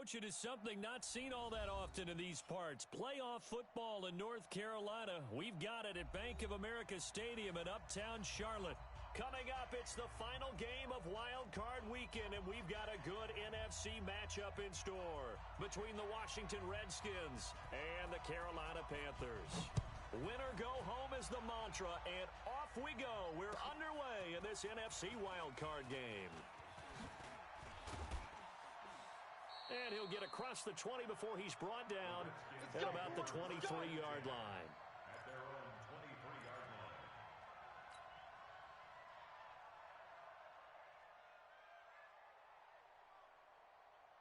Coach, it is something not seen all that often in these parts. Playoff football in North Carolina. We've got it at Bank of America Stadium in Uptown Charlotte. Coming up, it's the final game of Wild Card Weekend, and we've got a good NFC matchup in store between the Washington Redskins and the Carolina Panthers. Win or go home is the mantra, and off we go. We're underway in this NFC Wild Card game. And he'll get across the 20 before he's brought down at about the 23-yard line. At their own 23-yard line.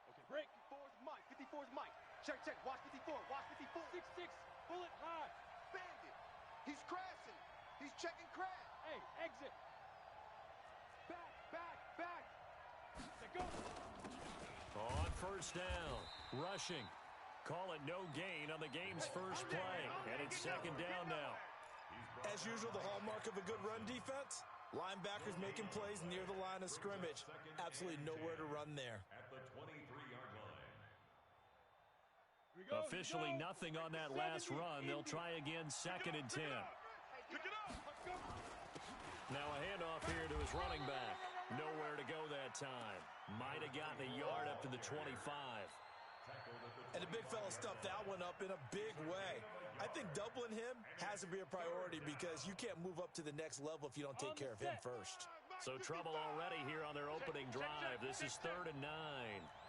Okay, break. 54's Mike. 54's Mike. Check, check. Watch 54. Watch 54. 6-6. Bullet high. Bandit. He's crashing. He's checking crash. Hey, exit. Back. Let go. On first down, rushing. Call it no gain on the game's first play. And it's second down now. As usual, the hallmark of a good run defense, linebackers making plays near the line of scrimmage. Absolutely nowhere to run there. At the 23-yard line. Officially nothing on that last run. They'll try again, second and 10. Now a handoff here to his running back. Nowhere to go that time. Might have gotten a yard up to the 25. And the big fella stuffed that one up in a big way. I think doubling him has to be a priority because you can't move up to the next level if you don't take care of him first. So trouble already here on their opening drive. This is 3rd and 9.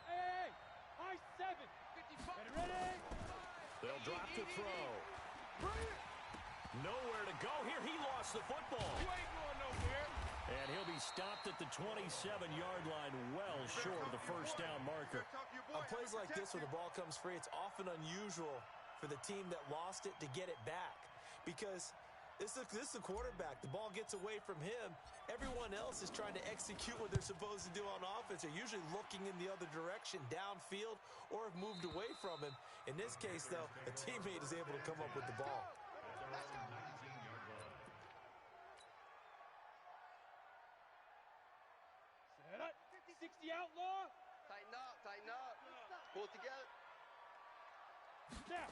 Hey, high 7. Ready? They'll drop to throw. Nowhere to go here. He lost the football. You ain't going nowhere. And he'll be stopped at the 27-yard line, well short of the first down marker. On plays like this where the ball comes free, it's often unusual for the team that lost it to get it back. Because this is the quarterback. The ball gets away from him. Everyone else is trying to execute what they're supposed to do on offense. They're usually looking in the other direction, downfield, or have moved away from him. In this case, though, a teammate is able to come up with the ball. Set up. 60 outlaw. Tighten up. Pull it together. Now,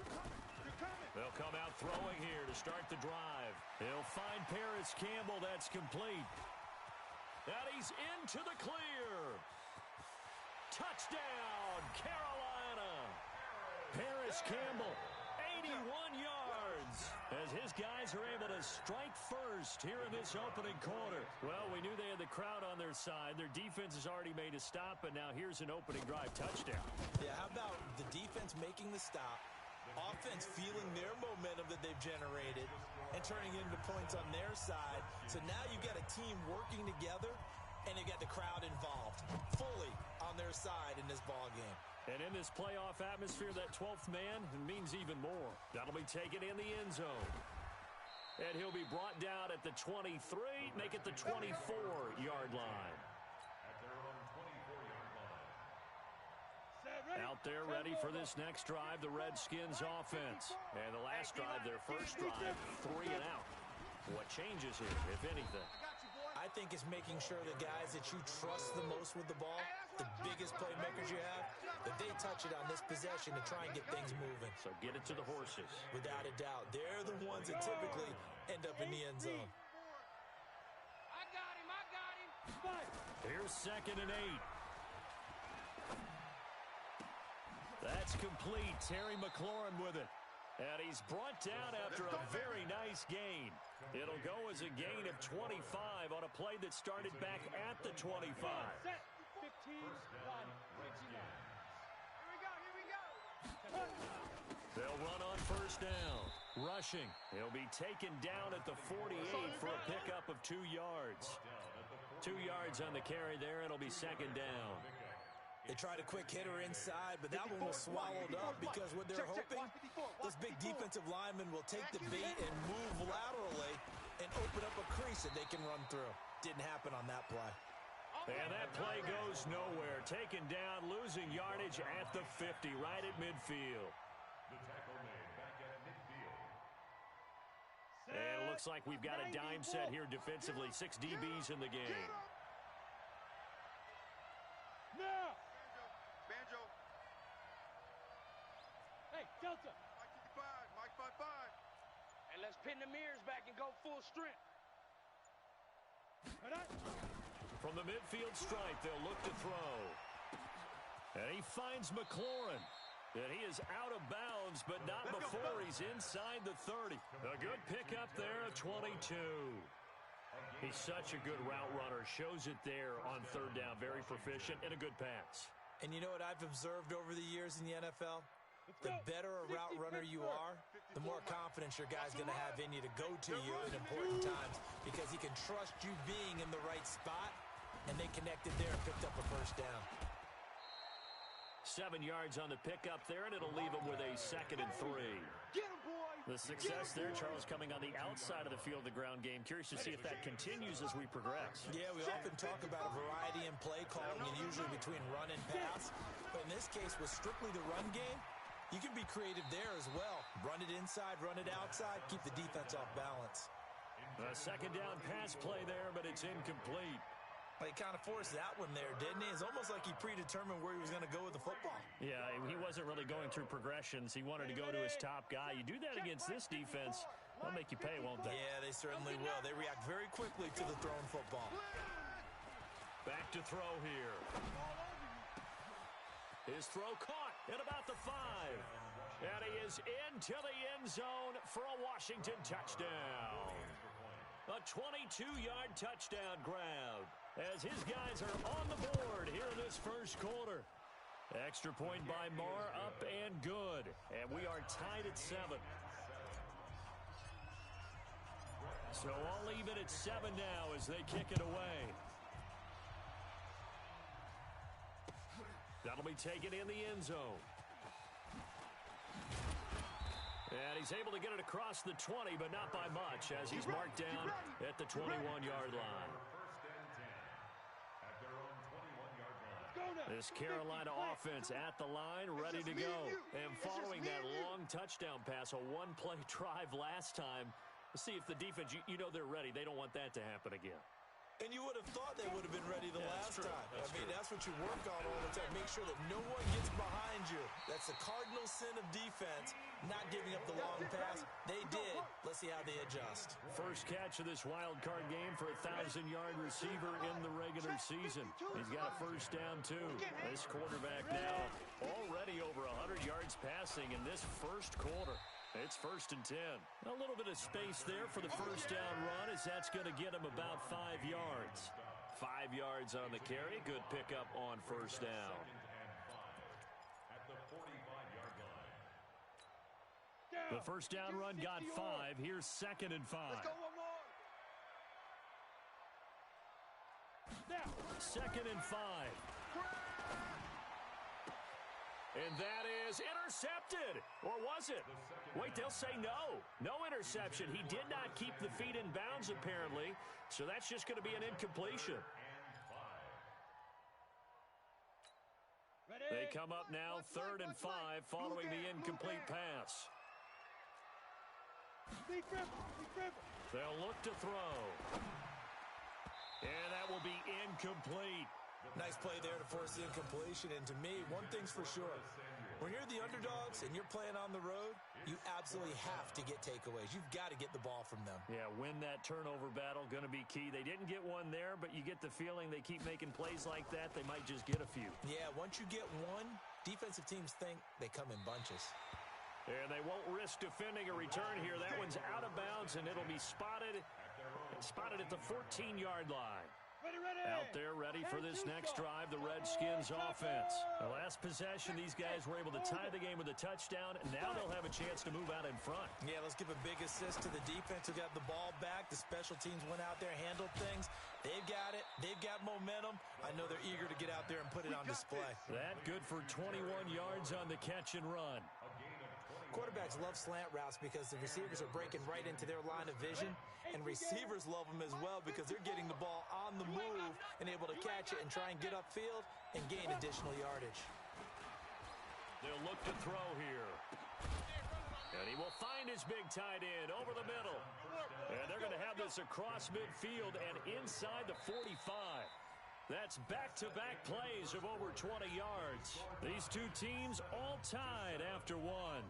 you're coming. They'll come out throwing here to start the drive. They'll find Paris Campbell. That's complete. And he's into the clear. Touchdown, Carolina. Paris Campbell, 81 yards, as his guys are able to strike first here in this opening quarter. Well, we knew they had the crowd on their side. Their defense has already made a stop, and now here's an opening drive touchdown. Yeah, how about the defense making the stop, offense feeling their momentum that they've generated, and turning it into points on their side. So now you've got a team working together, and they've got the crowd involved fully on their side in this ball game. And in this playoff atmosphere, that 12th man means even more. That'll be taken in the end zone. And he'll be brought down at the 23, make it the 24-yard line. At their own 24-yard line. Out there ready for this next drive, the Redskins offense. And the last drive, their first drive, 3 and out. What changes here, if anything? I think it's making sure the guys that you trust the most with the ball, the biggest playmakers you have, that they touch it on this possession to try and get things moving. So get it to the horses. Without a doubt. They're the ones that typically end up in the end zone. I got him. Here's 2nd and 8. That's complete. Terry McLaurin with it. And he's brought down after a very nice gain. It'll go as a gain of 25 on a play that started back at the 25. Set. 15. 1. Here we go. They'll run on first down. Rushing. He'll be taken down at the 48 for a pickup of 2 yards. 2 yards on the carry there. It'll be second down. They tried a quick hitter inside, but that one was swallowed up because what they're hoping, those big defensive linemen will take the bait and move laterally and open up a crease that they can run through. Didn't happen on that play. And that play goes nowhere. Taken down, losing yardage at the 50, right at midfield. The tackle made back at midfield. And it looks like we've got a dime set here defensively. 6 DBs in the game. Now. Banjo. and go full strength. From the midfield stripe, they'll look to throw. And he finds McLaurin. And he is out of bounds, but not before he's inside the 30. A good pickup there of 22. He's such a good route runner. Shows it there on third down. Very proficient and a good pass. And you know what I've observed over the years in the NFL? The better a route runner you are, the more confidence your guy's going to have in you to go to you in important times because he can trust you being in the right spot, and they connected there and picked up a first down. 7 yards on the pickup there, and it'll leave him with a 2nd and 3. Get him, boy. The success there, Charles, coming on the outside of the field of the ground game. Curious to see if that continues as we progress. Yeah, we often talk about a variety in play calling and usually between run and pass. But in this case, with strictly the run game, you can be creative there as well. Run it inside, run it outside, keep the defense off balance. A 2nd down pass play there, but it's incomplete. He kind of forced that one there, didn't he? It's almost like he predetermined where he was going to go with the football. Yeah, he wasn't really going through progressions. He wanted to go to his top guy. You do that against this defense, they'll make you pay, won't they? Yeah, they certainly will. They react very quickly to the thrown football. Back to throw here. His throw caught at about the 5. And he is into the end zone for a Washington touchdown. A 22-yard touchdown grab as his guys are on the board here in this first quarter. Extra point by Marr, up and good. And we are tied at 7. So all even at 7 now as they kick it away. That'll be taken in the end zone. And he's able to get it across the 20, but not by much, as he's marked down at the 21-yard line. This Carolina offense at the line, ready to go. And following that long touchdown pass, a one-play drive last time, let's see if the defense, you know they're ready. They don't want that to happen again. And you would have thought they would have been ready the last time. That's what you work on all the time. Make sure that no one gets behind you. That's the cardinal sin of defense, not giving up the long pass. They did. Let's see how they adjust. First catch of this wild card game for a 1,000-yard receiver in the regular season. He's got a first down, too. This quarterback now already over 100 yards passing in this first quarter. It's 1st and 10. A little bit of space there for the first down run as that's going to get him about 5 yards. 5 yards on the carry. Good pickup on first down. At the 45-yard line. The first down run got 5. Here's 2nd and 5. Let's go one more. Now. 2nd and 5. And that is intercepted. Or was it? Wait, they'll say no. No interception. He did not keep the feet in bounds, apparently. So that's just going to be an incompletion. They come up now 3rd and 5 following the incomplete pass. They'll look to throw. And that will be incomplete. Nice play there to force the incompletion. And to me, one thing's for sure. When you're the underdogs and you're playing on the road, you absolutely have to get takeaways. You've got to get the ball from them. Yeah, win that turnover battle, going to be key. They didn't get one there, but you get the feeling they keep making plays like that, they might just get a few. Yeah, once you get one, defensive teams think they come in bunches. And they won't risk defending a return here. That one's out of bounds, and it'll be spotted at the 14-yard line. Out there ready for this next drive, the Redskins offense. The last possession, these guys were able to tie the game with a touchdown, and now they'll have a chance to move out in front. Yeah, let's give a big assist to the defense who got the ball back. The special teams went out there, handled things. They've got it. They've got momentum. I know they're eager to get out there and put it on display. That good for 21 yards on the catch and run. Quarterbacks love slant routes because the receivers are breaking right into their line of vision, and receivers love them as well because they're getting the ball on the move and able to catch it and try and get upfield and gain additional yardage. They'll look to throw here. And he will find his big tight end over the middle. And they're going to have this across midfield and inside the 45. That's back-to-back plays of over 20 yards. These two teams all tied after one.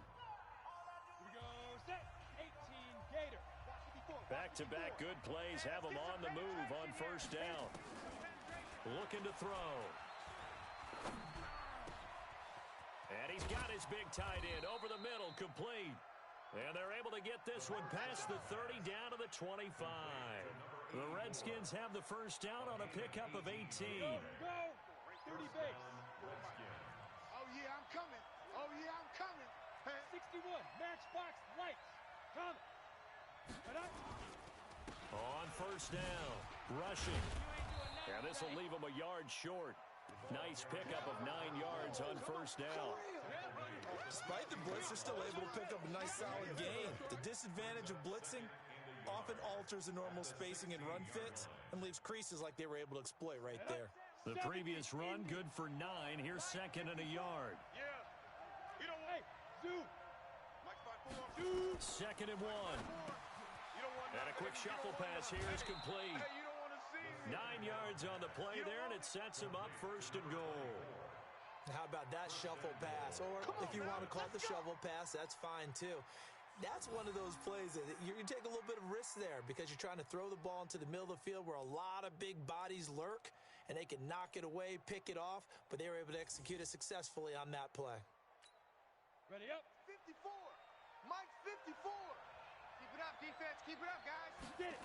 Back-to-back good plays have him on the move on first down. Looking to throw. And he's got his big tight end over the middle, complete. And they're able to get this one past the 30 down to the 25. The Redskins have the first down on a pickup of 18. Go. 30 base. Oh, yeah, I'm coming. Oh, yeah, I'm coming. 61. Matchbox lights. Coming. On first down, rushing. And this will leave him a yard short. Nice pickup of 9 yards on first down. Despite the blitz, they're still able to pick up a nice solid gain. The disadvantage of blitzing often alters the normal spacing and run fits and leaves creases like they were able to exploit right there. The previous run good for 9. Here's second and a yard. Yeah. You know what? Zoo. Second and 1. And a quick shuffle pass here is complete. 9 yards on the play there, and it sets him up first and goal. How about that shuffle pass? Or if you want to call it the shovel pass, that's fine too. That's one of those plays that you take a little bit of risk there because you're trying to throw the ball into the middle of the field where a lot of big bodies lurk, and they can knock it away, pick it off, but they were able to execute it successfully on that play. Ready up. 54. Mike 54. Keep it up, defense. Keep it up, guys. Get it.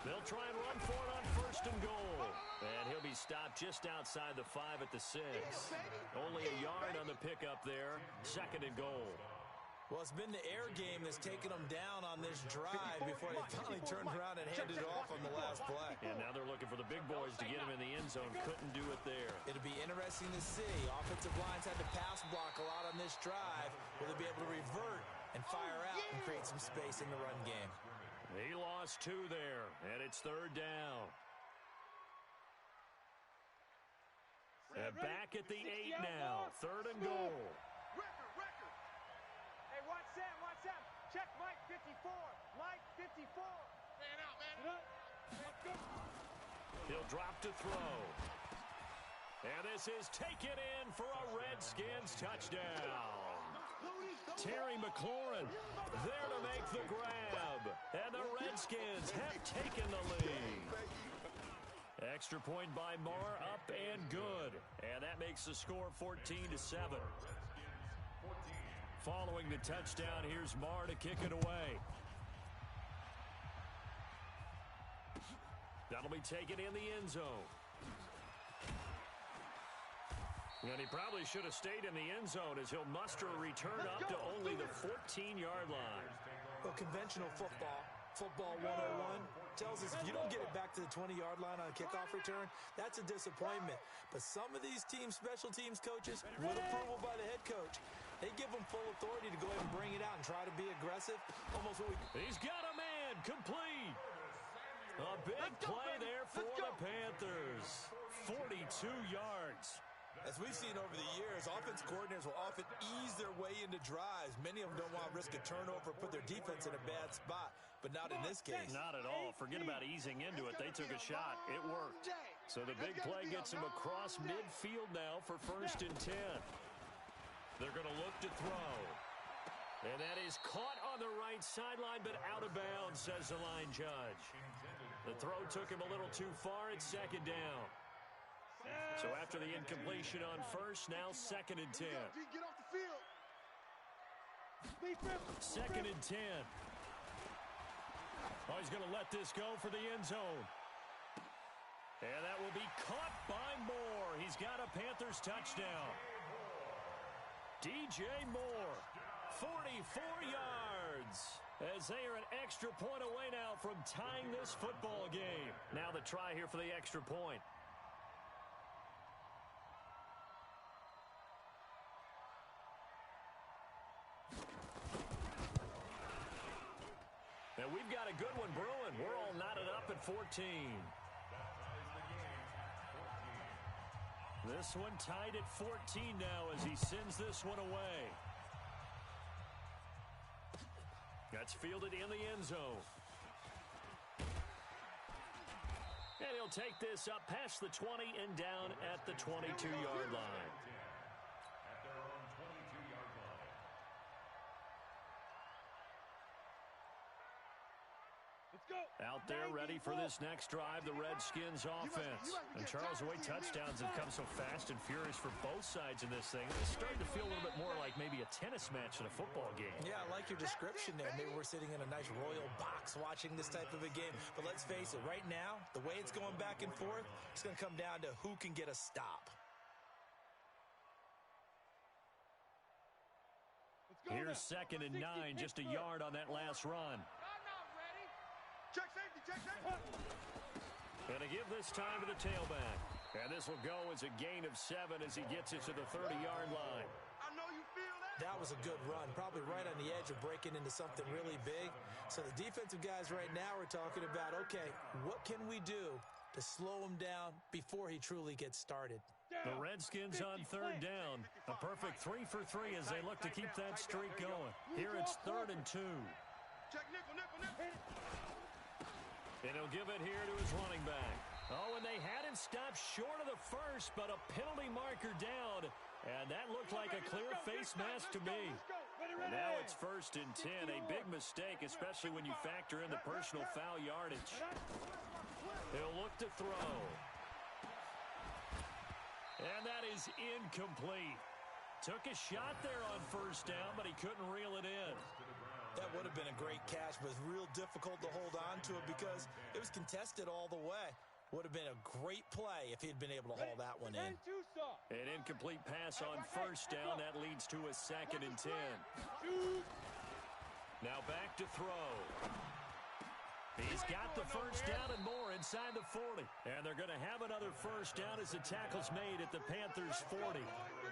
They'll try and run for it on first and goal. And he'll be stopped just outside the 5 at the 6. Only a yard on the pickup there. Second and goal. Well, it's been the air game that's taken them down on this drive before they finally turned around and handed it off on the last play. And now they're looking for the big boys to get him in the end zone. Couldn't do it there. It'll be interesting to see. Offensive lines had to pass block a lot on this drive. Will they be able to revert and fire out and create some space in the run game? He lost 2 there, and it's third down. And back at the 8 now. Third and goal. Record. Hey, watch Sam. Check Mike 54. Mike 54. Man out. Let's go. He'll drop to throw. And this is taken in for a Redskins touchdown. Terry McLaurin there to make the grab. And the Redskins have taken the lead. Extra point by Marr, up and good. And that makes the score 14-7. Following the touchdown, here's Marr to kick it away. That'll be taken in the end zone. And he probably should have stayed in the end zone as he'll muster a return up to only the 14-yard line. Well, conventional football 101, tells us if you don't get it back to the 20-yard line on a kickoff return, that's a disappointment. But some of these special teams coaches, with approval by the head coach, they give them full authority to go ahead and bring it out and try to be aggressive. Almost what we... He's got a man, complete. A big play there for the Panthers. 42 yards. As we've seen over the years, offense coordinators will often ease their way into drives. Many of them don't want to risk a turnover, put their defense in a bad spot, but not in this case. Not at all. Forget about easing into it. They took a shot. It worked. So the big play gets him across midfield now for first and 10. They're going to look to throw. And that is caught on the right sideline, but out of bounds, says the line judge. The throw took him a little too far. It's second down. So after the incompletion on first, now second and 10. Get off the field. Second and 10. Oh, he's going to let this go for the end zone. And that will be caught by Moore. He's got a Panthers touchdown. DJ Moore, 44 yards. As they are an extra point away now from tying this football game. Now the try here for the extra point. And we've got a good one brewing. We're all knotted up at 14. This one tied at 14 now as he sends this one away. That's fielded in the end zone. And he'll take this up past the 20 and down at the 22-yard line. At their own 22-yard line. Let's go. ready for this next drive, the Redskins offense. And Charles, the way touchdowns have come so fast and furious for both sides in this thing, it's starting to feel a little bit more like maybe a tennis match than a football game. Yeah, I like your description there. Maybe we're sitting in a nice royal box watching this type of a game. But let's face it, right now, the way it's going back and forth, it's going to come down to who can get a stop. Here's 2nd and 9, just a yard on that last run. Check safety, check safety. And to give this time to the tailback. And this will go as a gain of 7 as he gets it to the 30-yard line. I know you feel that. That was a good run, probably right on the edge of breaking into something really big. So the defensive guys right now are talking about, okay, what can we do to slow him down before he truly gets started? The Redskins on 3rd down. A perfect 3 for 3 as they look to keep that streak going. Here it's 3rd and 2. Check nickel, nickel, nickel. And he'll give it here to his running back. Oh, and they had him stopped short of the first, but a penalty marker down. And that looked like a clear face mask to me. And now it's 1st and 10. A big mistake, especially when you factor in the personal foul yardage. He'll look to throw. And that is incomplete. Took a shot there on 1st down, but he couldn't reel it in. That would have been a great catch, but it was real difficult to hold on to it because it was contested all the way. Would have been a great play if he'd been able to haul that one in. An incomplete pass on 1st down. That leads to a 2nd and 10. Now back to throw. He's got the 1st down and more inside the 40. And they're going to have another 1st down as the tackle's made at the Panthers' 40.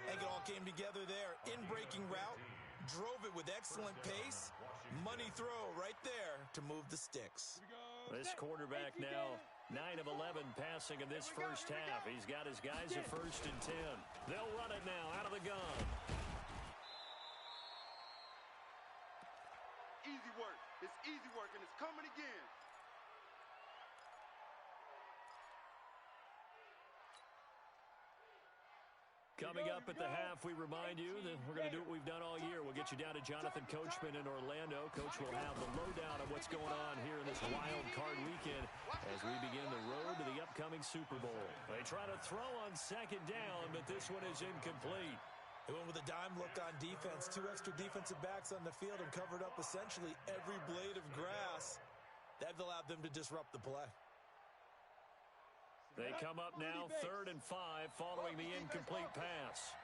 And it all came together there. In-breaking route. Drove it with excellent pace. Money throw right there to move the sticks. This quarterback now 9 of 11 passing in this first half. He's got his guys at 1st and 10. They'll run it now out of the gun. Easy work. It's easy work, and it's coming again. Coming up at the half, we remind you that we're going to do what we've done all year. We'll get you down to Jonathan Coachman in Orlando. Coach will have the lowdown on what's going on here in this wild card weekend as we begin the road to the upcoming Super Bowl. They try to throw on 2nd down, but this one is incomplete. They went with a dime look on defense. 2 extra defensive backs on the field and covered up essentially every blade of grass. That allowed them to disrupt the play. They come up now 3rd and 5 following the incomplete pass.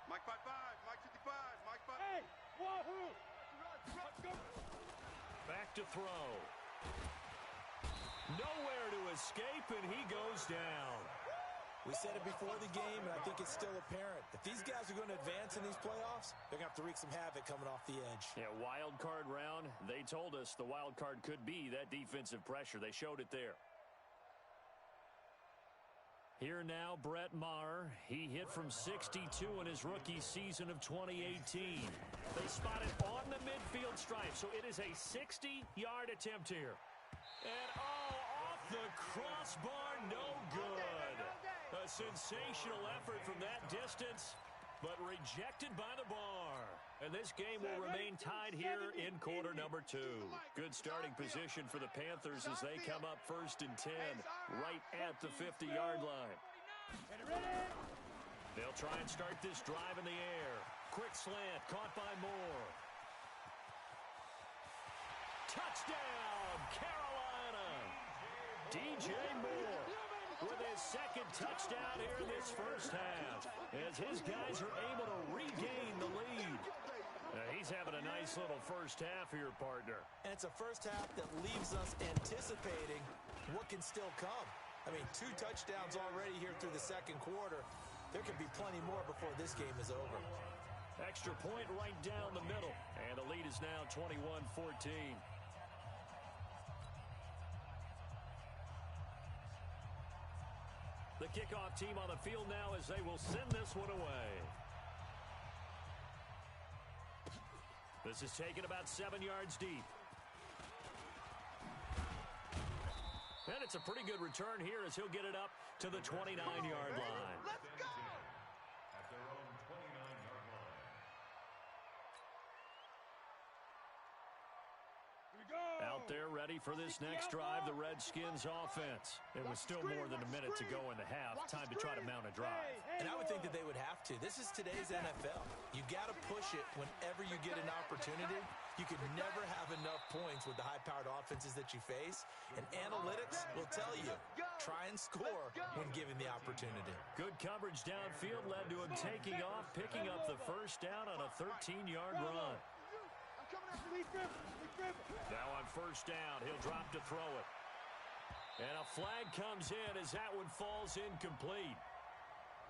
Mike 5-5, Mike 55, Mike 5. Hey, wahoo! Let's go. Back to throw. Nowhere to escape, and he goes down. We said it before the game, and I think it's still apparent. If these guys are going to advance in these playoffs, they're going to have to wreak some havoc coming off the edge. Yeah, wild card round. They told us the wild card could be that defensive pressure. They showed it there. Here now, Brett Maher. He hit from 62 in his rookie season of 2018. They spot it on the midfield stripe, so it is a 60-yard attempt here. And, off the crossbar, no good. A sensational effort from that distance, but rejected by the bar. And this game will remain tied here in quarter number 2. Good starting position for the Panthers as they come up 1st and 10, right at the 50-yard line. They'll try and start this drive in the air. Quick slant, caught by Moore. Touchdown, Carolina! DJ Moore with his 2nd touchdown here in this first half as his guys are able to regain the lead. He's having a nice little first half here, partner. And it's a first half that leaves us anticipating what can still come. I mean, 2 touchdowns already here through the 2nd quarter. There could be plenty more before this game is over. Extra point right down the middle, and the lead is now 21-14. The kickoff team on the field now as they will send this one away. This is taken about 7 yards deep. And it's a pretty good return here as he'll get it up to the 29-yard line. Let's go! At their own 29-yard line. 2 out there ready for this next drive, the Redskins offense. It was still more than a minute to go in the half. Time to try to mount a drive. And I would think that they would have to. This is today's NFL. You got to push it whenever you get an opportunity. You can never have enough points with the high-powered offenses that you face. And analytics will tell you, try and score when given the opportunity. Good coverage downfield led to him taking off, picking up the first down on a 13-yard run. Now on first down, he'll drop to throw it. And a flag comes in as that one falls incomplete.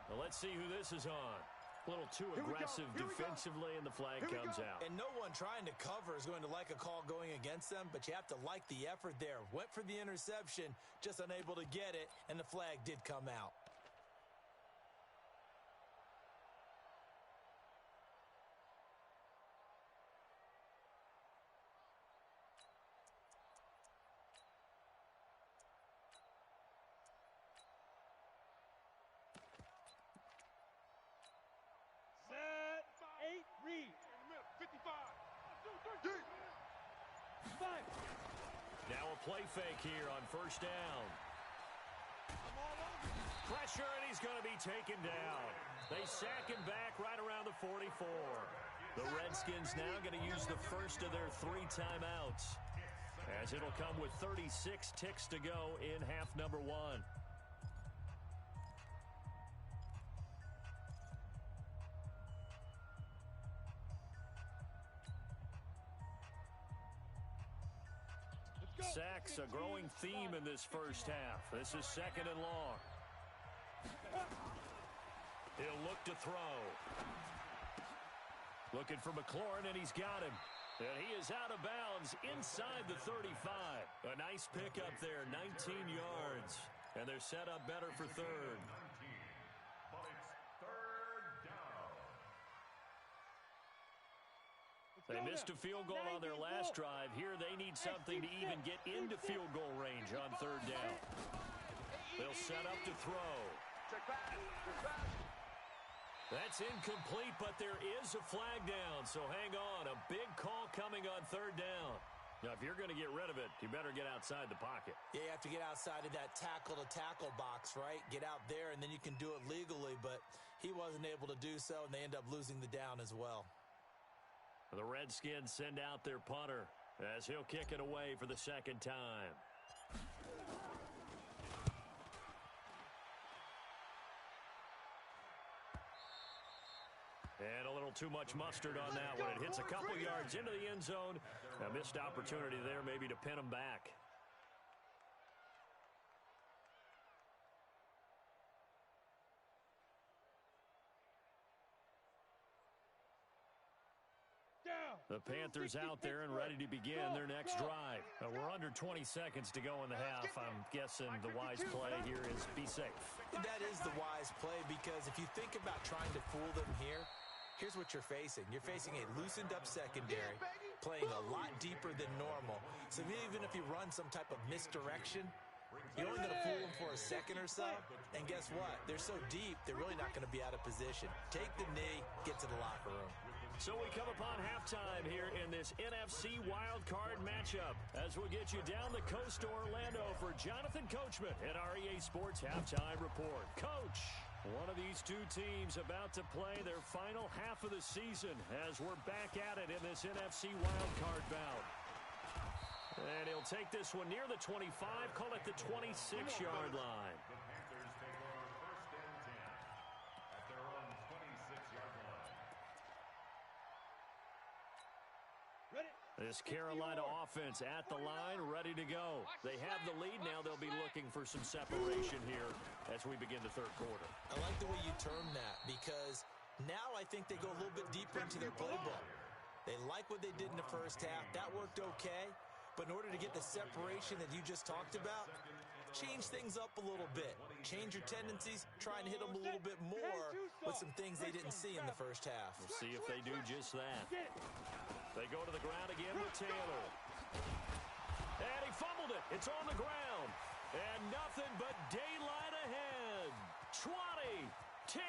Well, let's see who this is on. A little too aggressive defensively, and the flag comes out. And no one trying to cover is going to like a call going against them, but you have to like the effort there. Went for the interception, just unable to get it, and the flag did come out. Now a play fake here on first down. Pressure, and he's going to be taken down. They sack him back right around the 44. The Redskins now going to use the first of their 3 timeouts, as it'll come with 36 ticks to go in half number 1. Sacks, a growing theme in this first half. This is second and long. He'll look to throw. Looking for McLaurin, and he's got him. And he is out of bounds inside the 35. A nice pickup there, 19 yards. And they're set up better for third. But it's third down. They missed a field goal on their last drive. Here they need something to even get into field goal range on third down. They'll set up to throw. That's incomplete, but there is a flag down, so hang on. A big call coming on third down. Now, if you're going to get rid of it, you better get outside the pocket. Yeah, you have to get outside of that tackle-to-tackle box, right? Get out there, and then you can do it legally, but he wasn't able to do so, and they end up losing the down as well. The Redskins send out their punter as he'll kick it away for the second time. And a little too much mustard on that one. It hits a couple yards into the end zone. A missed opportunity there maybe to pin them back. The Panthers out there and ready to begin their next drive. We're under 20 seconds to go in the half. I'm guessing the wise play here is be safe. That is the wise play, because if you think about trying to fool them here, here's what you're facing. You're facing a loosened-up secondary, playing a lot deeper than normal. So even if you run some type of misdirection, you're only going to fool them for a second or so. And guess what? They're so deep, they're really not going to be out of position. Take the knee, get to the locker room. So we come upon halftime here in this NFC wildcard matchup as we get you down the coast to Orlando for Jonathan Coachman at our EA Sports Halftime Report. Coach, one of these two teams about to play their final half of the season as we're back at it in this NFC wildcard bout. And he'll take this one near the 25, call it the 26-yard line. The Panthers take over first and 10 at their own 26-yard line. This Carolina offense at the line, ready to go. They have the lead now. They'll be looking for some separation here as we begin the third quarter. I like the way you term that, because now I think they go a little bit deeper into their playbook. They like what they did in the first half. That worked okay. But in order to get the separation that you just talked about, change things up a little bit. Change your tendencies. Try and hit them a little bit more with some things they didn't see in the first half. We'll see if they do just that. They go to the ground again with Taylor. And he fumbled it. It's on the ground. And nothing but daylight ahead. 20, 10,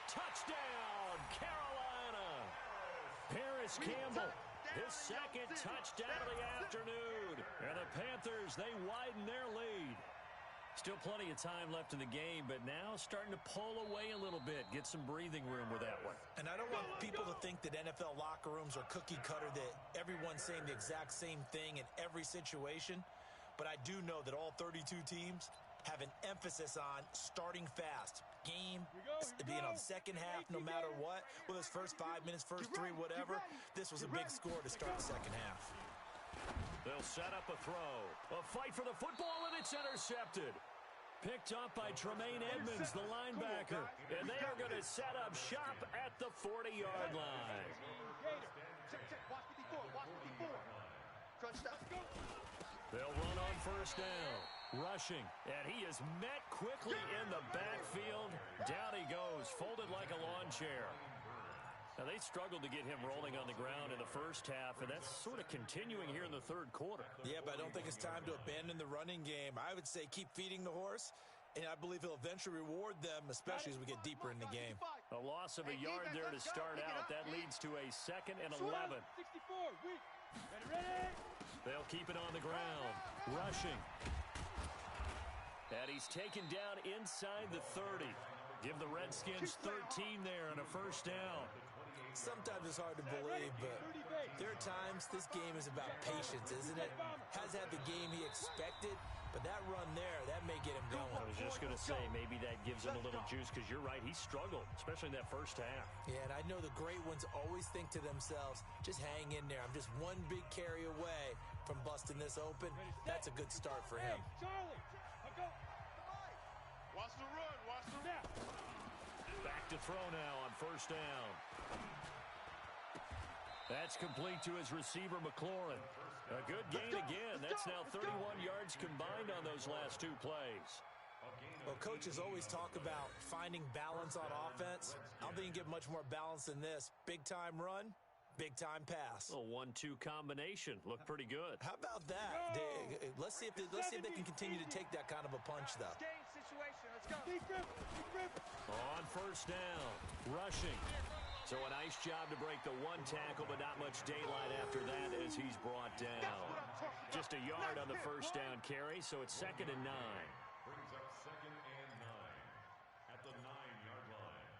touchdown, Carolina. Paris Campbell, his second touchdown of the afternoon. they widen their lead. Still plenty of time left in the game, but now starting to pull away a little bit, get some breathing room with that one. And I don't want people to think that NFL locker rooms are cookie cutter, that everyone's saying the exact same thing in every situation. But I do know that all 32 teams have an emphasis on starting fast. Game, second half, no matter what. Well, this first 5 minutes, first three, whatever. This was a big score to start the second half. They'll set up a throw. A fight for the football, and it's intercepted. Picked up by Tremaine Edmonds, the linebacker. And they are going to set up shop at the 40-yard line. Check. Watch 54. Watch 54. Crunch stop. They'll run on first down. Rushing. And he is met quickly in the backfield. Down he goes, folded like a lawn chair. Now, they struggled to get him rolling on the ground in the first half, and that's sort of continuing here in the third quarter. Yeah, but I don't think it's time to abandon the running game. I would say keep feeding the horse, and I believe he'll eventually reward them, especially as we get deeper in the game. A loss of a yard there to start out. That leads to a 2nd and 11. 64, weak. Ready? They'll keep it on the ground. Rushing. And he's taken down inside the 30. Give the Redskins 13 there and a first down. Sometimes it's hard to believe, but there are times this game is about patience, isn't it? Has had the game he expected, but that run there, that may get him going. I was just going to say, maybe that gives him a little juice, because you're right, he struggled, especially in that first half. Yeah, and I know the great ones always think to themselves, just hang in there. I'm just one big carry away from busting this open. That's a good start for him. Charlie, I'll go. Watch the run. Watch the run. Back to throw now on first down. That's complete to his receiver, McLaurin. A good gain again. That's now 31 yards combined on those last two plays. Well, coaches always talk about finding balance on offense. I don't think you can get much more balance than this. Big-time run, big-time pass. A 1-2 combination. Looked pretty good. How about that? Let's see if they can continue to take that kind of a punch, though. Game situation. Let's go. Deep grip. On first down, rushing. So a nice job to break the one tackle, but not much daylight after that as he's brought down. Just a yard on the first down carry, so it's 2nd and 9. Brings up 2nd and 9 at the 9-yard line.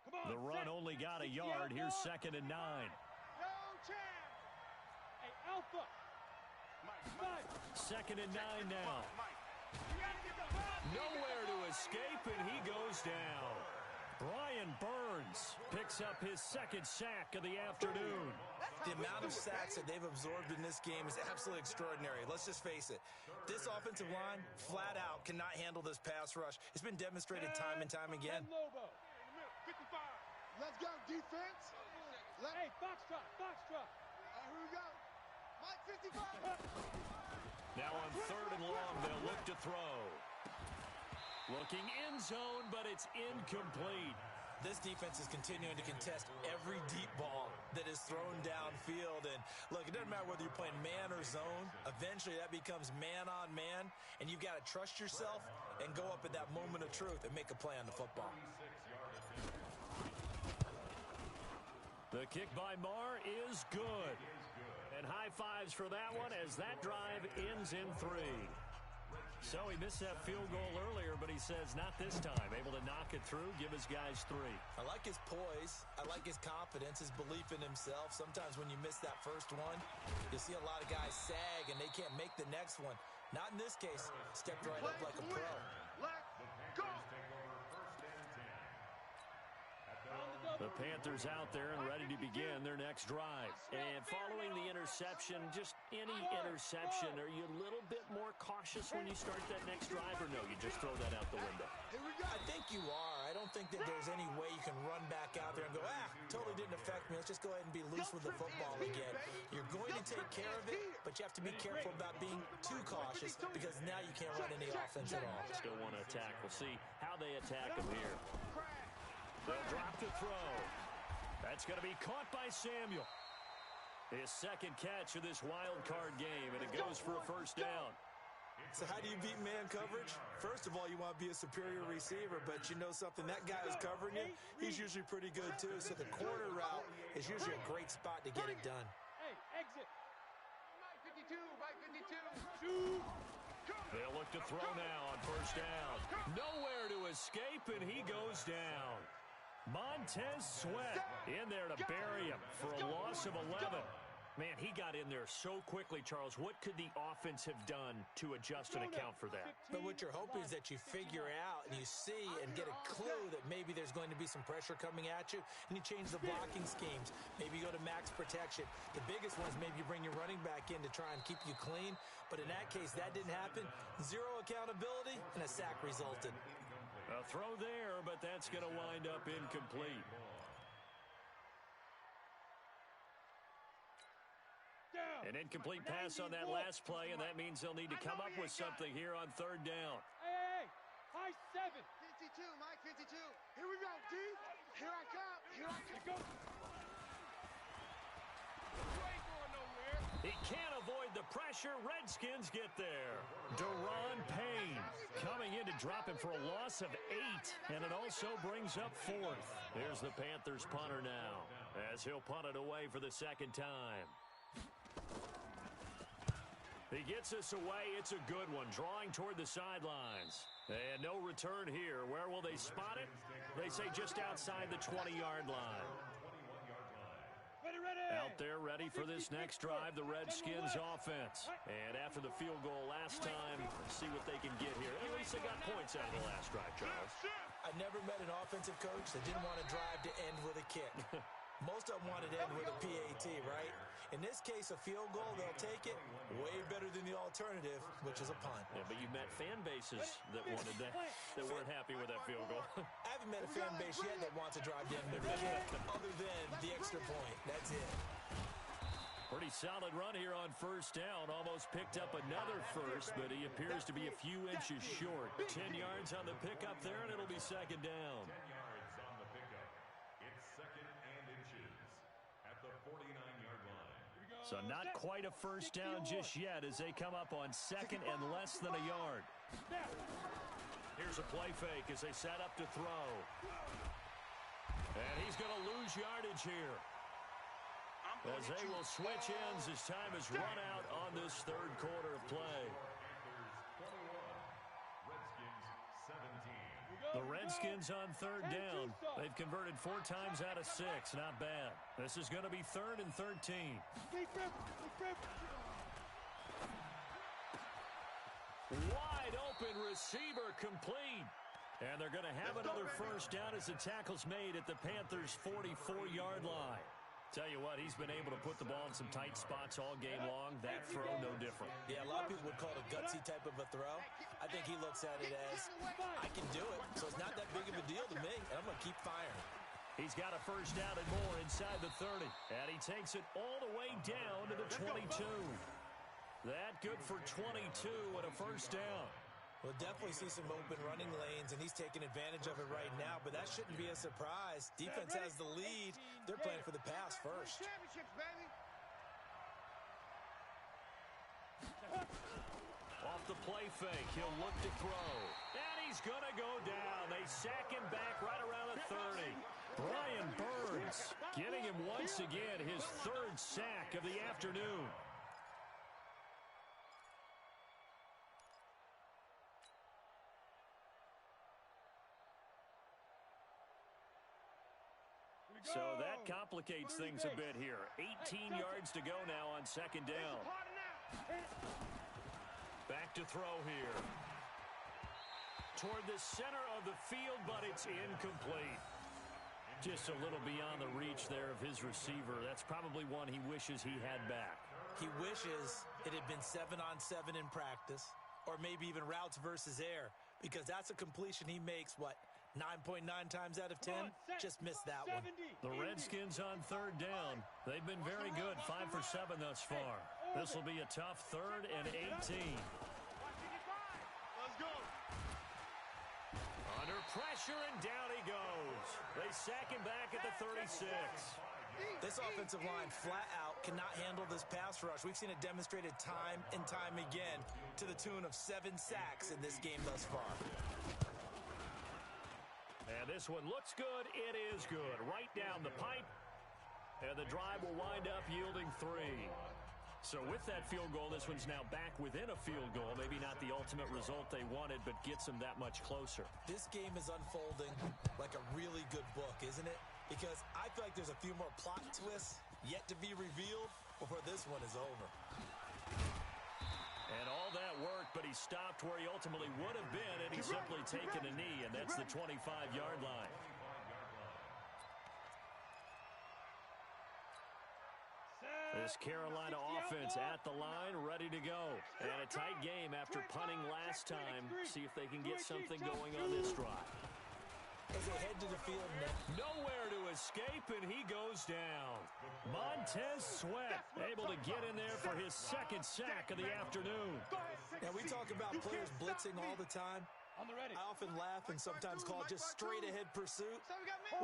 Come on, The run only got a yard. Here's 2nd and 9. No chance. Hey, Alpha. Mike. 2nd and 9 now. You gotta get the ball. Nowhere to escape, and he goes down. Brian Burns picks up his 2nd sack of the afternoon. The amount of sacks that they've absorbed in this game is absolutely extraordinary. Let's just face it. This offensive line, flat out, cannot handle this pass rush. It's been demonstrated time and time again. Lobo. 55. Let's go, defense. Hey, Foxtrot. All right, here we go. Mike 55. Now on 3rd and long, they'll look to throw. Looking in zone, but it's incomplete. This defense is continuing to contest every deep ball that is thrown downfield. And look, it doesn't matter whether you're playing man or zone. Eventually, that becomes man on man, and you've got to trust yourself and go up at that moment of truth and make a play on the football. The kick by Marr is good. And high fives for that one as that drive ends in 3. So he missed that field goal earlier, but he says not this time. Able to knock it through, give his guys 3. I like his poise. I like his confidence, his belief in himself. Sometimes when you miss that first one, you see a lot of guys sag, and they can't make the next one. Not in this case. Stepped right up like a pro. Let's go. The Panthers out there and ready to begin their next drive. And following the interception, just any interception, are you a little bit more cautious when you start that next drive, or no, you just throw that out the window? Here we go. I think you are. I don't think that there's any way you can run back out there and go, totally didn't affect me. Let's just go ahead and be loose with the football again. You're going to take care of it, but you have to be careful about being too cautious, because now you can't run any offense at all. Still want to attack. We'll see how they attack him here. They'll drop the throw. That's going to be caught by Samuel. His 2nd catch of this wild card game, and it goes for a first down. So how do you beat man coverage? First of all, you want to be a superior receiver, but you know something, that guy who's covering you, he's usually pretty good too. So the corner route is usually a great spot to get it done. Hey, exit. Mike 52. They'll look to throw now on first down. Nowhere to escape, and he goes down. Montez Sweat in there to bury him for a loss of 11. Man, he got in there so quickly, Charles. What could the offense have done to adjust and account for that? But what you're hoping is that you figure out and you see and get a clue that maybe there's going to be some pressure coming at you, and you change the blocking schemes. Maybe you go to max protection. The biggest one is maybe you bring your running back in to try and keep you clean. But in that case, that didn't happen. Zero accountability, and a sack resulted. A throw there, but that's going to wind up incomplete. An incomplete pass on that last play, and that means they'll need to come up with something here on third down. Hey, high 7. 52, Mike, 52. Here we go, D. Here I come. Here I come. You ain't going nowhere. He can't avoid the pressure. Redskins get there. Deron Payne coming in to drop him for a loss of 8, and it also brings up 4th. Here's the Panthers punter now, as he'll punt it away for the second time. He gets us away. It's a good one, drawing toward the sidelines. And no return here. Where will they spot it? They say just outside the 20-yard line. Out there ready for this next drive, the Redskins offense. And after the field goal last time, see what they can get here. At least they got points out of the last drive, Charles. I never met an offensive coach that didn't want to drive to end with a kick. Most of them wanted to end with a PAT, right? In this case, a field goal, they'll take it. Way better than the alternative, which is a punt. Yeah, but you met fan bases that wanted that weren't happy with that field goal. I haven't met a fan base yet that wants to drive down with a kick other than the extra point. That's it. Pretty solid run here on first down. Almost picked up another first, but he appears to be a few inches short. 10 yards on the pickup there, and it'll be second down. 10 yards on the pickup. It's second and inches at the 49-yard line. So not quite a first down just yet as they come up on second and less than a yard. Here's a play fake as they set up to throw. And he's going to lose yardage here, as they will switch ends as time is run out on this third quarter of play. The Redskins on third down. They've converted 4 times out of 6. Not bad. This is going to be 3rd and 13. Wide open receiver complete. And they're going to have another first down as the tackle's made at the Panthers' 44-yard line. Tell you what, he's been able to put the ball in some tight spots all game long. That throw, no different. Yeah, a lot of people would call it a gutsy type of a throw. I think he looks at it as, I can do it, so it's not that big of a deal to me, and I'm going to keep firing. He's got a first down and more inside the 30. And he takes it all the way down to the 22. That good for 22 and a first down. We'll definitely see some open running lanes, and he's taking advantage of it right now, but that shouldn't be a surprise. Defense has the lead. They're playing for the pass first. Championships, baby. Off the play fake, he'll look to throw. And he's going to go down. They sack him back right around the 30. Brian Burns getting him once again his 3rd sack of the afternoon. So that complicates things a bit here. 18 yards to go now on second down. Back to throw here. Toward the center of the field, but it's incomplete. Just a little beyond the reach there of his receiver. That's probably one he wishes he had back. He wishes it had been 7-on-7 in practice, or maybe even routes versus air, because that's a completion he makes, 9.9 times out of 10? Just missed that one. The Redskins on third down. They've been very good, 5 for 7 thus far. This will be a tough 3rd and 18. Let's go. Under pressure, and down he goes. They sack him back at the 36. This offensive line flat out cannot handle this pass rush. We've seen it demonstrated time and time again to the tune of 7 sacks in this game thus far. And this one looks good. It is good. Right down the pipe. And the drive will wind up yielding 3. So with that field goal, this one's now back within a field goal. Maybe not the ultimate result they wanted, but gets them that much closer. This game is unfolding like a really good book, isn't it? Because I feel like there's a few more plot twists yet to be revealed before this one is over. And all that work, but he stopped where he ultimately would have been, and he's simply taken a knee, and that's the 25-yard line. This Carolina offense at the line, ready to go. And a tight game after punting last time. See if they can get something going on this drive. As they head to the field now. Nowhere to escape, and he goes down. Montez Sweat able to get in there for his second sack of the afternoon. Now, we talk about players blitzing all the time. I often laugh and sometimes call it just straight-ahead pursuit.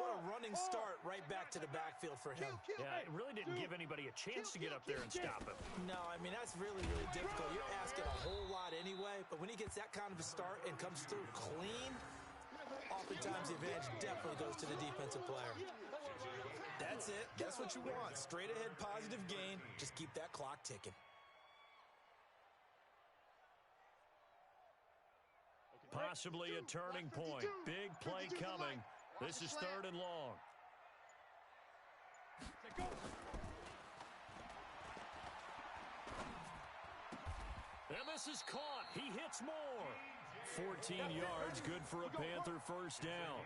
What a running start right back to the backfield for him. Yeah, it really didn't give anybody a chance to get up there and stop him. No, I mean, that's really, really difficult. You're asking a whole lot anyway, but when he gets that kind of a start and comes through clean, oftentimes the advantage definitely goes to the defensive player. That's it. That's what you want. Straight-ahead positive gain. Just keep that clock ticking. Possibly a turning point. Big play coming. This is 3rd and long. And this is caught. He hits more. 14 yards, good for a Panther first down.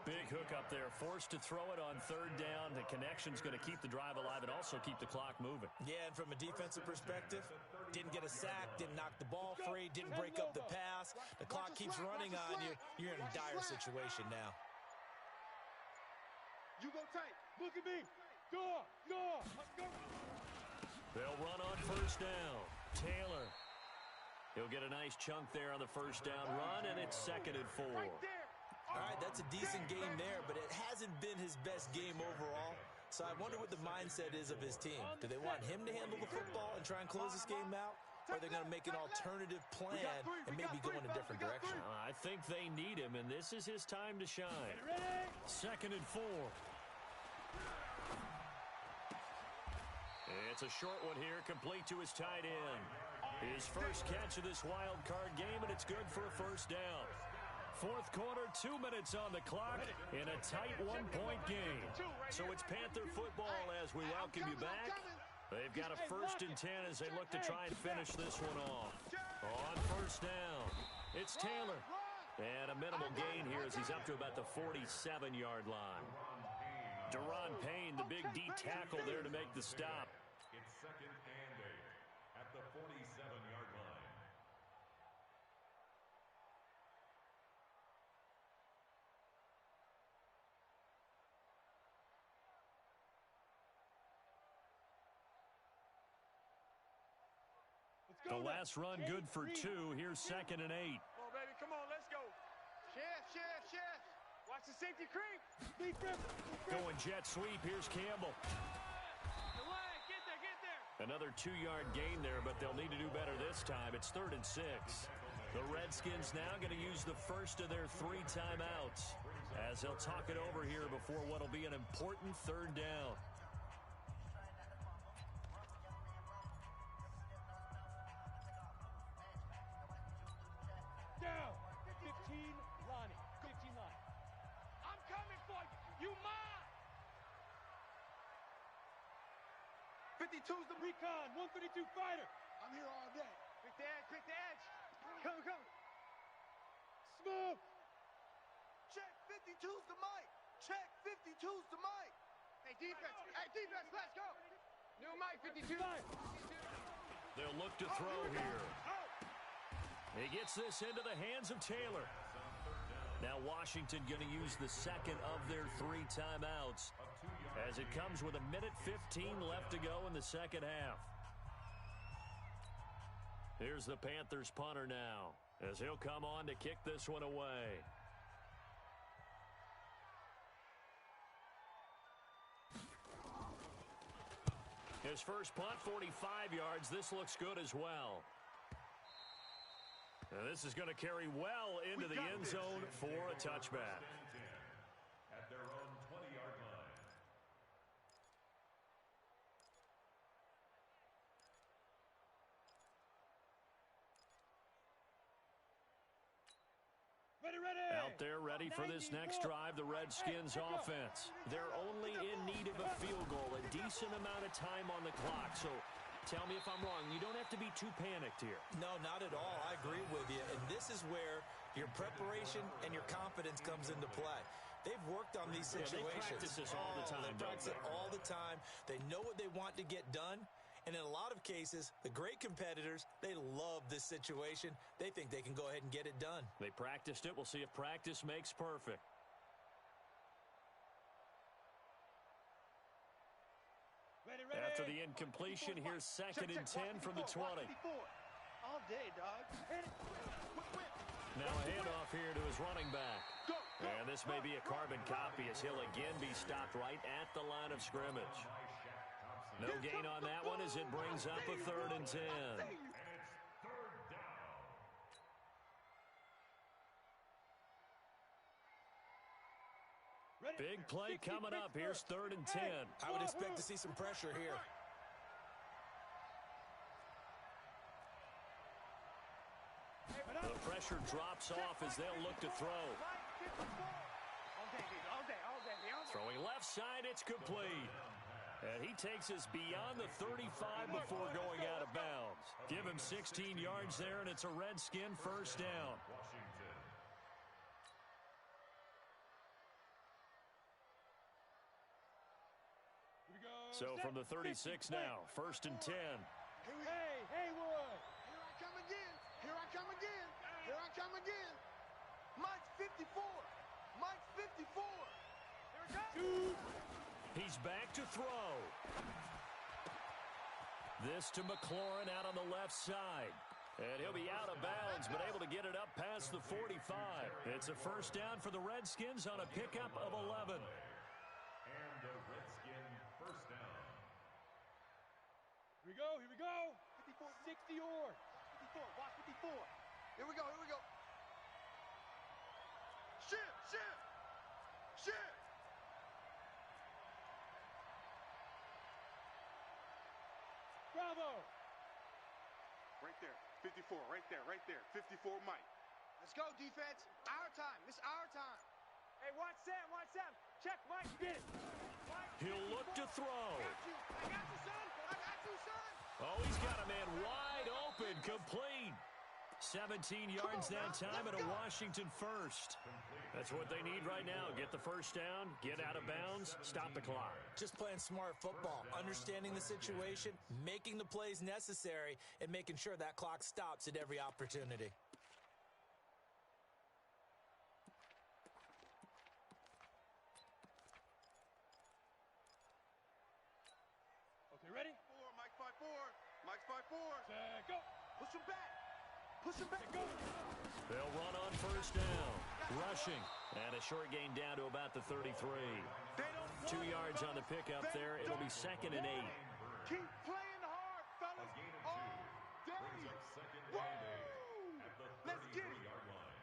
Big hook up there, forced to throw it on 3rd down. The connection's going to keep the drive alive and also keep the clock moving. Yeah, and from a defensive perspective, didn't get a sack, didn't knock the ball free, didn't break up the pass. The clock keeps running on you. You're in a dire situation now. You go tight. Look at me. Go. Let's go. They'll run on 1st down. Taylor. He'll get a nice chunk there on the 1st down run, and it's 2nd and 4. Right there. All right, that's a decent game there, but it hasn't been his best game overall. So I wonder what the mindset is of his team. Do they want him to handle the football and try and close this game out? Or are they going to make an alternative plan and maybe go in a different direction? I think they need him, and this is his time to shine. 2nd and 4. It's a short one here, complete to his tight end. His first catch of this wild card game, and it's good for a 1st down. 4th quarter, 2 minutes on the clock in a tight 1-point game. So it's Panther football as we welcome you back. They've got a 1st and 10 as they look to try and finish this one off. On 1st down, it's Taylor. And a minimal gain here as he's up to about the 47-yard line. Deron Payne, the big D tackle there to make the stop. It's 2nd and 8 at the 47-yard line. The last run good for 2. Here's 2nd and 8. Come on, baby. Come on, let's go. Chef. Watch the safety creep. Going jet sweep. Here's Campbell. Get there. Another 2-yard gain there, but they'll need to do better this time. It's 3rd and 6. The Redskins now going to use the first of their 3 timeouts as they'll talk it over here before what will be an important 3rd down. Down. 15, Lonnie. 15 line. I'm coming for you. You mine. 52's the Recon. 132 fighter. I'm here all day. Quick the edge. Come. Smooth. Check 52's the mic. Check 52's the mic. Hey, defense, let's go. New mic, 52. They'll look to throw here. He gets this into the hands of Taylor. Now Washington going to use the 2nd of their 3 timeouts as it comes with 1:15 left to go in the 2nd half. Here's the Panthers punter now as he'll come on to kick this one away. His first punt, 45 yards. This looks good as well. Now this is going to carry well into the end zone for a touchback. At their own 20-yard line. Out there ready for this next drive, the Redskins offense. They're only in need of a field goal, a decent amount of time on the clock. So tell me if I'm wrong. You don't have to be too panicked here. No, not at all. I agree with you. And this is where your preparation and your confidence comes into play. They've worked on these situations. They practice this all the time. They practice it all the time. They know what they want to get done. And in a lot of cases, the great competitors, they love this situation. They think they can go ahead and get it done. They practiced it. We'll see if practice makes perfect. After the incompletion, here's second and 10 from the 20. All day, dog. Now a handoff here to his running back. And this may be a carbon copy as he'll again be stopped right at the line of scrimmage. No gain on that one as it brings up a 3rd and 10. Big play coming up. Here's 3rd and 10. I would expect to see some pressure here. The pressure drops off as they'll look to throw. Throwing left side, it's complete. And he takes us beyond the 35 before going out of bounds. Give him 16 yards there, and it's a Redskin first down. So from the 36 now, 1st and 10. Hey, Haywood! Here I come again. Here I come again. Here I come again. Mike's 54. Mike's 54. Here it comes. He's back to throw. This to McLaurin out on the left side. And he'll be out of bounds, but able to get it up past the 45. It's a first down for the Redskins on a pickup of 11. And a Redskin first down. Here we go. 54, 60 or. 54, watch 54. Here we go. Shift. Bravo. Right there, 54, right there, 54 Mike. Let's go, defense. Our time, it's our time. Hey, watch Sam. Check Mike, get it. Mike, He'll look to throw. I got you, son. Oh, he's got a man wide open, complete. 17 yards that time and a Washington first. That's what they need right now. Get the first down, get out of bounds, stop the clock. Just playing smart football, understanding the situation, making the plays necessary, and making sure that clock stops at every opportunity. Okay, ready? Mike 5-4. Set, go. Push him back. Go. They'll run on first down. Rushing. And a short gain down to about the 33. 2 yards on the pickup there. It'll be 2nd and 8. Keep playing hard, fellas. Gain of 2. All day. Brings up 2nd and 8 at the 33-yard line.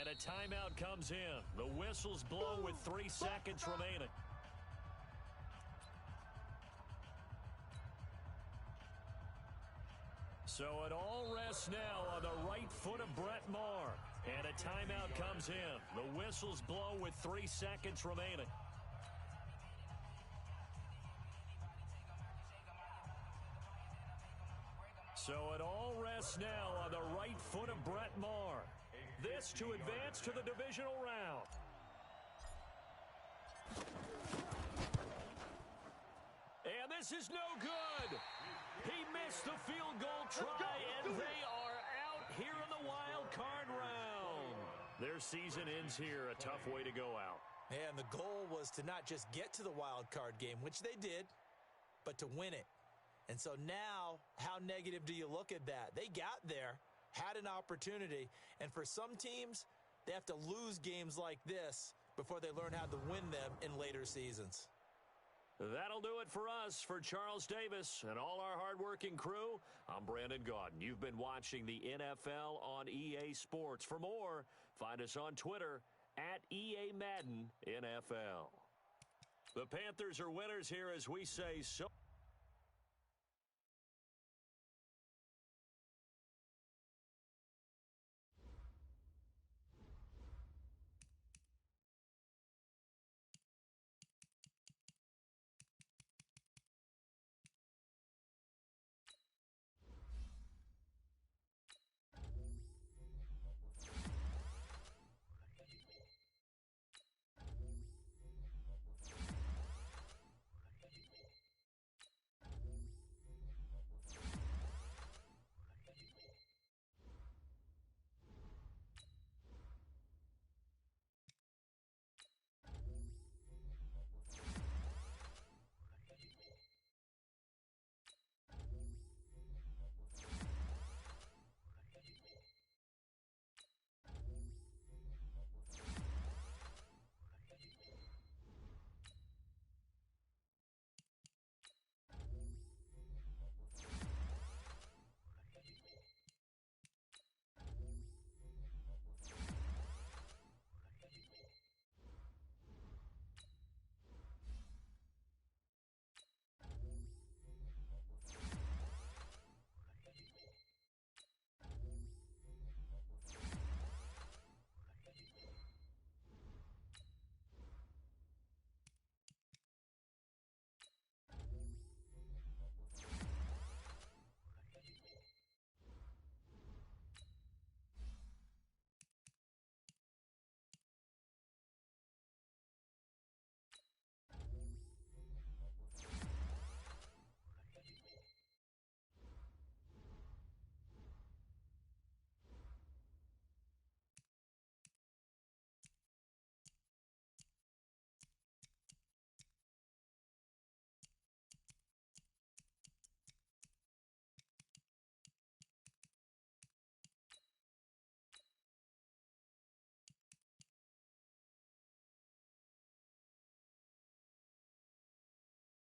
And a timeout comes in. The whistles blow with 3 seconds remaining. So it all rests now on the right foot of Brett Maher. And a timeout comes in. The whistles blow with 3 seconds remaining. So it all rests now on the right foot of Brett Maher. This to advance to the divisional round. And this is no good. He missed the field goal try, and they are out here in the wild card round. Their season ends here. A tough way to go out. And the goal was to not just get to the wild card game, which they did, but to win it. And so now, how negative do you look at that? They got there, had an opportunity, and for some teams, they have to lose games like this before they learn how to win them in later seasons. That'll do it for us. For Charles Davis and all our hardworking crew, I'm Brandon Gaudin. You've been watching the NFL on EA Sports. For more, find us on Twitter at EA Madden NFL. The Panthers are winners here as we say so.